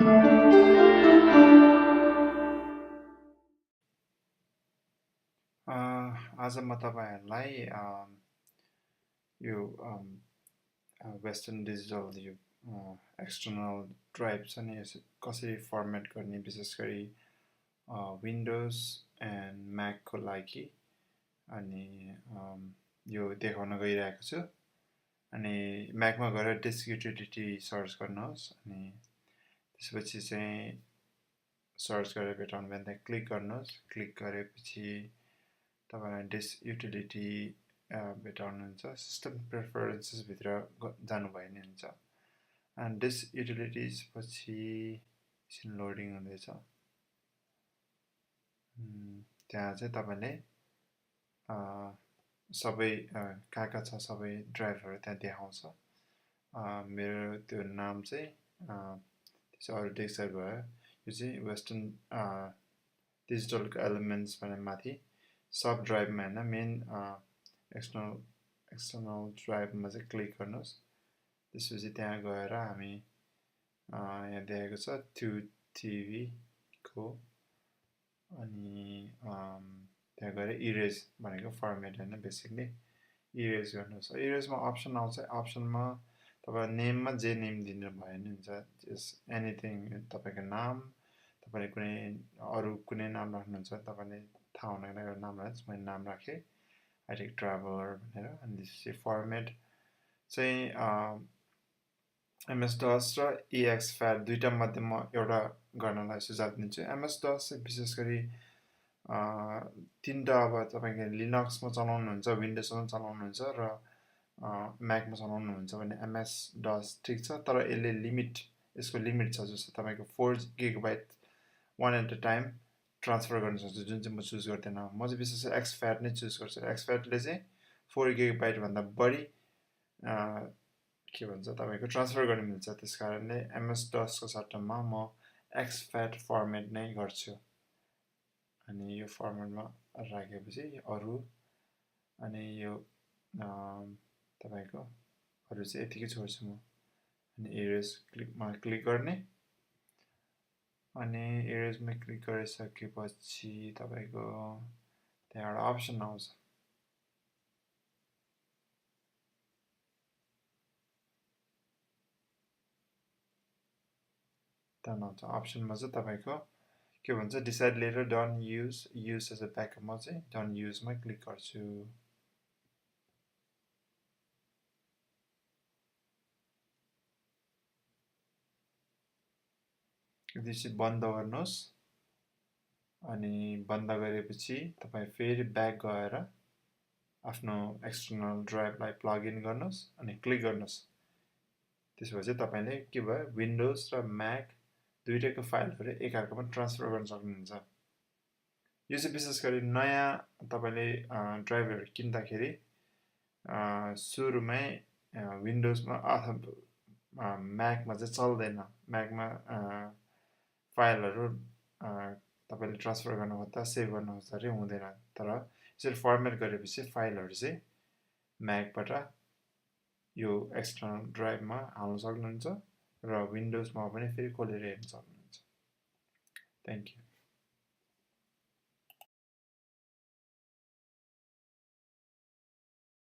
आज म तपाईँहरूलाई यो वेस्टर्न डिजिटल यो एक्सटर्नल ड्राइभ छ नि कसरी फर्मेट गर्ने विशेष गरी विन्डोज एन्ड म्याकको लागि अनि यो देखाउन गइरहेको छु। अनि म्याकमा गएर डिस्क युटिलिटी सर्च गर्नुहोस् अनि त्यसपछि चाहिँ सर्च गरेर भेटाउनु भयो भने क्लिक गर्नुहोस्। क्लिक गरेपछि तपाईलाई डिस्क युटिलिटी भेटाउनुहुन्छ। सिस्टम प्रेफरेन्सेस भित्र जानुभयो नि हुन्छ। अनि डिस्क युटिलिटिज पछि एकछिन लोडिङ हुँदैछ। त्यहाँ चाहिँ तपाईँले सबै कहाँ छ सबै ड्राइभहरू त्यहाँ देखाउँछ। मेरो त्यो नाम चाहिँ त्यसो अरू डेस्कटप भयो। यो चाहिँ वेस्टर्न डिजिटलको एलिमेन्ट्स भनेर माथि सब ड्राइभमा होइन मेन एक्सटर्नल ड्राइभमा चाहिँ क्लिक गर्नुहोस्। त्यसपछि त्यहाँ गएर हामी यहाँ देखेको छ 2 TB को अनि त्यहाँ गएर इरेज भनेको फर्मेट होइन बेसिकली इरेज गर्नुहोस्। इरेजमा अप्सन आउँछ। अप्सनमा तपाईँ नेममा जे नेम दिनु भयो नि हुन्छ। जस एनिथिङ तपाईँको नाम तपाईँले कुनै अरू कुनै नाम राख्नुहुन्छ तपाईँले थाहा हुनको लागि नाम राख्नुहोस्। मैले नाम राखेँ आइटेक ट्राभलर भनेर। अनि त्यसपछि फर्मेट चाहिँ MS DOS र EXFAT दुईटा मध्ये म एउटा गर्नलाई सुझाव दिन्छु। MS DOS चाहिँ विशेष गरी तीनटा अब तपाईँले लिनक्समा चलाउनुहुन्छ, विन्डोजमा चलाउनुहुन्छ र म्याकमा चलाउनुहुन्छ भने MS DOS ठिक छ। तर यसको लिमिट छ। जस्तो तपाईँको 4 GB one at a time transfer गर्न सक्छु, जुन चाहिँ म चुज गर्दैन। म चाहिँ विशेष गरी एक्सफ्याट नै चुज गर्छु। एक्सफ्याटले चाहिँ 4 GB भन्दा बढी के भन्छ तपाईँको ट्रान्सफर गर्न मिल्छ। त्यस कारणले MS DOS को सट्टामा म एक्सफ्याट फर्मेट नै गर्छु। अनि यो फर्मेटमा राखेपछि अरू अनि यो तपाईँको अरू चाहिँ यतिकै छोड्छु म। अनि इरेज क्लिक गर्ने अनि इरेजमा क्लिक गरिसकेपछि तपाईँको त्यहाँ एउटा अप्सन आउँछ। त्यहाँ आउँछ अप्सनमा चाहिँ तपाईँको के भन्छ decide later done use as a ब्याकअपमा चाहिँ डन युजमा क्लिक गर्छु। त्यसपछि बन्द गर्नुहोस्। अनि बन्द गरेपछि तपाईँ फेरि ब्याक गएर आफ्नो एक्सटर्नल ड्राइभलाई प्लग इन गर्नुहोस् अनि क्लिक गर्नुहोस्। त्यसपछि तपाईँले के भयो विन्डोज र म्याक दुईटैको फाइलहरू एकअर्कामा ट्रान्सफर गर्न सक्नुहुन्छ। यो चाहिँ विशेष गरी नयाँ तपाईँले ड्राइभरहरू किन्दाखेरि सुरुमै विन्डोजमा अथवा म्याकमा चाहिँ चल्दैन। म्याकमा फाइलहरू तपाईँले ट्रान्सफर गर्नु खोज्दा सेभ गर्नु खोज्दाखेरि हुँदैन। तर यसरी फर्मेट गरेपछि फाइलहरू चाहिँ म्याकबाट यो एक्सटर्नल ड्राइभमा हाल्न सक्नुहुन्छ र विन्डोजमा पनि फेरि खोलेर हेर्न सक्नुहुन्छ। Thank you.